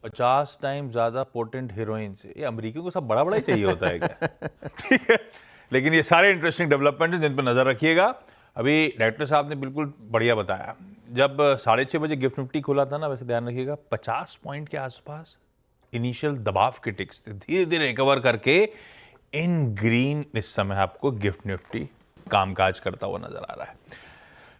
50 time ज्यादा potent heroine से। ये अमेरिकियों को सब बड़ा बड़ा ही चाहिए होता है क्या? ठीक है, लेकिन ये सारे इंटरेस्टिंग डेवलपमेंट हैं जिन पर नजर रखिएगा। अभी डायरेक्टर साहब ने बिल्कुल बढ़िया बताया। जब 6:30 बजे गिफ्ट निफ्टी खुला था ना, वैसे ध्यान रखिएगा 50 पॉइंट के आसपास इनिशियल दबाव के टिक्स थे। धीरे धीरे रिकवर करके इन ग्रीन इस समय आपको गिफ्ट निफ्टी कामकाज करता हुआ नजर आ रहा है।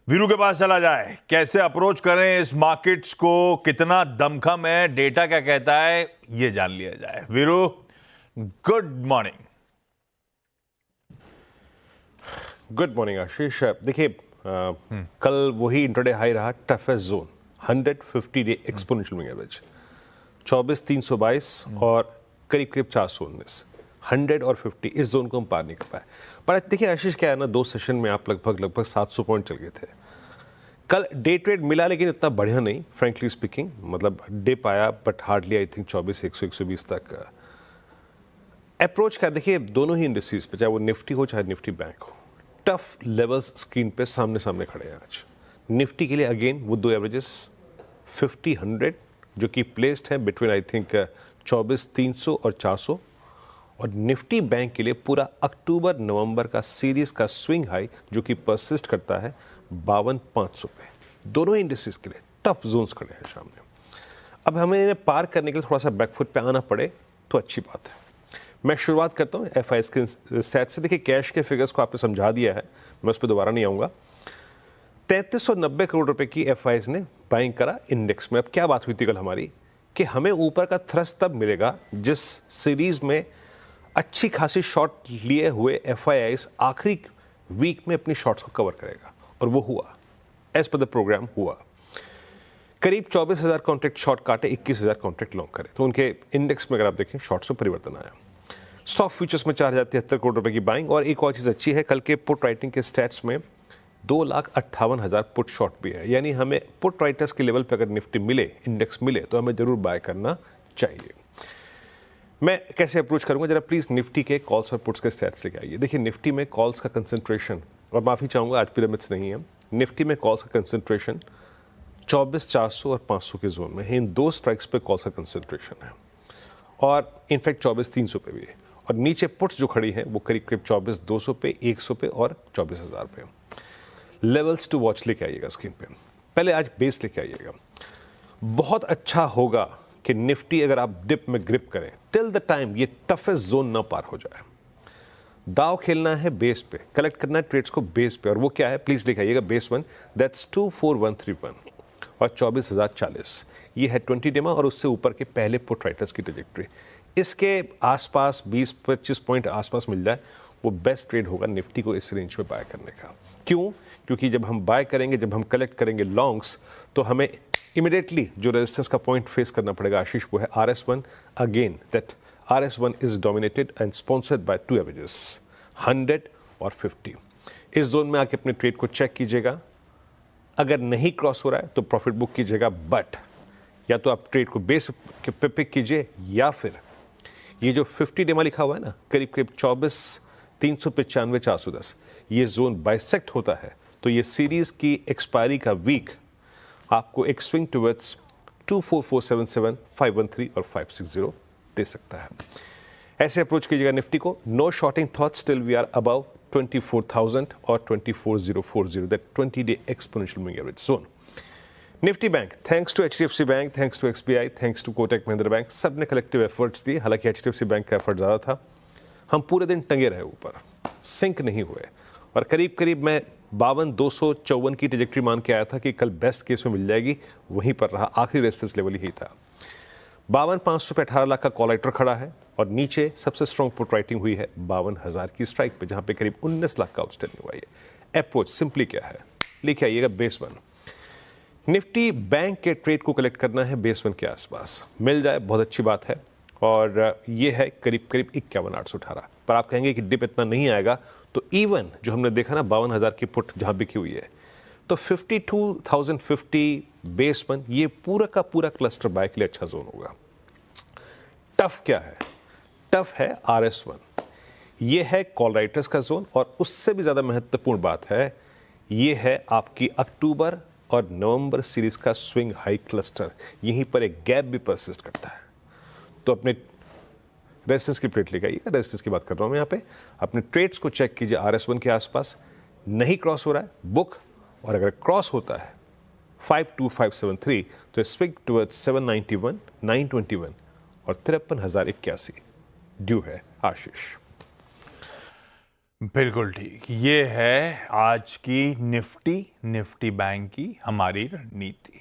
वीरू के पास चला जाए, कैसे अप्रोच करें इस मार्केट्स को, कितना दमखम है, डेटा क्या कहता है, ये जान लिया जाए। Veeru, good morning. Good morning Ashish. देखिए कल वही इंट्राडे हाई रहा, toughest zone 150 day exponential moving average 24,322 और करीब करीब 419। 100 और 50 इस जोन को हम पार नहीं कर पाए। पर देखिए आशीष, क्या है ना, 2 सेशन में आप लगभग 700 पॉइंट चल गए थे। कल डे ट्रेड मिला लेकिन इतना बढ़िया नहीं, फ्रेंकली स्पीकिंग। मतलब डिप आया बट हार्डली आई थिंक 24, 100, 120 तक अप्रोच का। देखिए दोनों ही इंडस्ट्रीज पे, चाहे वो निफ्टी हो चाहे निफ्टी बैंक हो, टफ लेवल्स स्क्रीन पे सामने सामने खड़े हैं आज। निफ्टी के लिए अगेन वो 2 एवरेजेस 50, 100 जो कि प्लेस्ड है बिटवीन आई थिंक 24,300 और 400, और निफ्टी बैंक के लिए पूरा अक्टूबर नवंबर का सीरीज का स्विंग हाई जो कि परसिस्ट करता है 52,500 पे। दोनों ही इंडस्ट्रीज के लिए टफ जोन्स खड़े हैं सामने। अब हमें इन्हें पार करने के लिए थोड़ा सा बैकफुट पे आना पड़े तो अच्छी बात है। मैं शुरुआत करता हूँ एफआईएस के स्टैट से। देखिए कैश के फिगर्स को आपने समझा दिया है, मैं उस पर दोबारा नहीं आऊँगा। 3390 करोड़ रुपए की एफआईएस ने बाइंग करा इंडेक्स में। अब क्या बात हुई थी कल हमारी कि हमें ऊपर का थ्रस्ट तब मिलेगा जिस सीरीज में अच्छी खासी शॉर्ट लिए हुए एफआईआईस आखिरी वीक में अपनी शॉर्ट्स को कवर करेगा, और वो हुआ, एज पर द प्रोग्राम हुआ। करीब 24,000 कॉन्ट्रैक्ट शॉर्ट काटे, 21,000 कॉन्ट्रैक्ट लॉन्ग करे, तो उनके इंडेक्स में अगर आप देखें शॉर्ट्स में परिवर्तन आया। स्टॉक फ्यूचर्स में 4,073 करोड़ रुपए की बाइंग। और एक और चीज़ अच्छी है, कल के पुट राइटिंग के स्टैट्स में 2,58,000 पुट शॉर्ट भी है। यानी हमें पुट राइटर्स के लेवल पे अगर निफ्टी मिले, इंडेक्स मिले, तो हमें जरूर बाय करना चाहिए। मैं कैसे अप्रोच करूंगा, जरा प्लीज निफ्टी के कॉल्स और पुट्स के स्टैट्स लेके आइए। देखिए निफ्टी में कॉल्स का कंसंट्रेशन, और माफी चाहूंगा आज पिरामिड्स नहीं है, निफ्टी में कॉल्स का कंसंट्रेशन 24,400 और 500 के जोन में है। इन 2 स्ट्राइक्स पे कॉल्स का कंसंट्रेशन है, और इनफैक्ट 24,300 पे भी है। और नीचे पुट्स जो खड़ी हैं वो करीब करीब 24,200 पे, 100 पे और 24,000 पे। लेवल्स टू वॉच लेके आइएगा स्क्रीन पे। पहले आज बेस लेके आइएगा। बहुत अच्छा होगा कि निफ्टी अगर आप डिप में ग्रिप करें टिल द टाइम ये टफेस्ट जोन ना पार हो जाए। दाव खेलना है बेस पे, कलेक्ट करना है ट्रेड्स को बेस पे, और वो क्या है प्लीज लिखाइएगा, बेस 1 दैट्स 24131 और 24,040। ये है 20 डेमा और उससे ऊपर के पहले पुट राइटर्स की ट्रेजेक्टरी। इसके आसपास 20-25 पॉइंट आसपास मिल जाए, वो बेस्ट ट्रेड होगा निफ्टी को इस रेंज में बाय करने का। क्यों? क्योंकि जब हम बाय करेंगे, जब हम कलेक्ट करेंगे लॉन्ग्स, तो हमें इमीडिएटली जो रेजिस्टेंस का पॉइंट फेस करना पड़ेगा आशीष, वो है RS1। Again that RS1 is dominated and sponsored by 2 averages 100 और 50। इस जोन में आके अपने ट्रेड को चेक कीजिएगा। अगर नहीं क्रॉस हो रहा है तो प्रॉफिट बुक कीजिएगा, बट या तो आप ट्रेड को बेस पे पिक कीजिए, या फिर ये जो 50 डेमा लिखा हुआ है ना, करीब करीब 24,395, 410, ये जोन बाइसेक्ट होता है तो ये सीरीज की एक्सपायरी का वीक आपको एक स्विंग टुवर्ड्स 24477, 513 और 560 दे सकता है। ऐसे अप्रोच कीजिएगा निफ्टी को। No shorting thoughts till we are above 24,000 और 24,040, that 20 day exponential moving average zone. Nifty bank, thanks to HDFC bank, thanks to XBI, thanks to Kotak Mahindra bank, सब ने कलेक्टिव एफर्ट्स दिए। हालांकि HDFC बैंक का effort ज़्यादा था, हम पूरे दिन टंगे रहे ऊपर, सिंक नहीं हुए, और करीब करीब मैं 52,254 की ट्रेजेक्टरी मान के आया था कि कल बेस्ट केस में मिल जाएगी, वहीं पर रहा। आखिरी रेजिस्टेंस लेवल यही था। 52,500 पे 18 लाख का कॉल राइटर खड़ा है, और नीचे सबसे स्ट्रॉन्ग पुट राइटिंग हुई है 52,000 की स्ट्राइक पे, जहां पे करीब 19 लाख का आउटस्टैंडिंग हुआ है। अप्रोच सिंपली क्या है, लिखे आइएगा बेस 1। निफ्टी बैंक के ट्रेड को कलेक्ट करना है बेस 1 के आसपास, मिल जाए बहुत अच्छी बात है, और ये है करीब करीब 51,818। पर आप कहेंगे कि डिप इतना नहीं आएगा, तो इवन जो हमने देखा ना 52,000 की पुट जहां बिकी हुई है, तो 52,050 बेस 1, ये पूरा का पूरा क्लस्टर बाय के लिए अच्छा जोन होगा। टफ क्या है? टफ है RS1, ये है कॉल राइटर्स का जोन, और उससे भी ज्यादा महत्वपूर्ण बात है, ये है आपकी अक्टूबर और नवंबर सीरीज का स्विंग हाई क्लस्टर यहीं पर एक गैप भी परसिस्ट करता है। तो अपने रेजिस्टेंस की प्लेट लेके आइए, रेजिस्टेंस की बात कर रहा हूं मैं यहाँ पे। अपने ट्रेड्स को चेक कीजिए, RS1 के आसपास नहीं क्रॉस हो रहा है बुक, और अगर क्रॉस होता है 52573 तो स्विंग टुवर्ड्स 791, 921 और 53,081 ड्यू है आशीष। बिल्कुल ठीक, ये है आज की निफ्टी बैंक की हमारी रणनीति।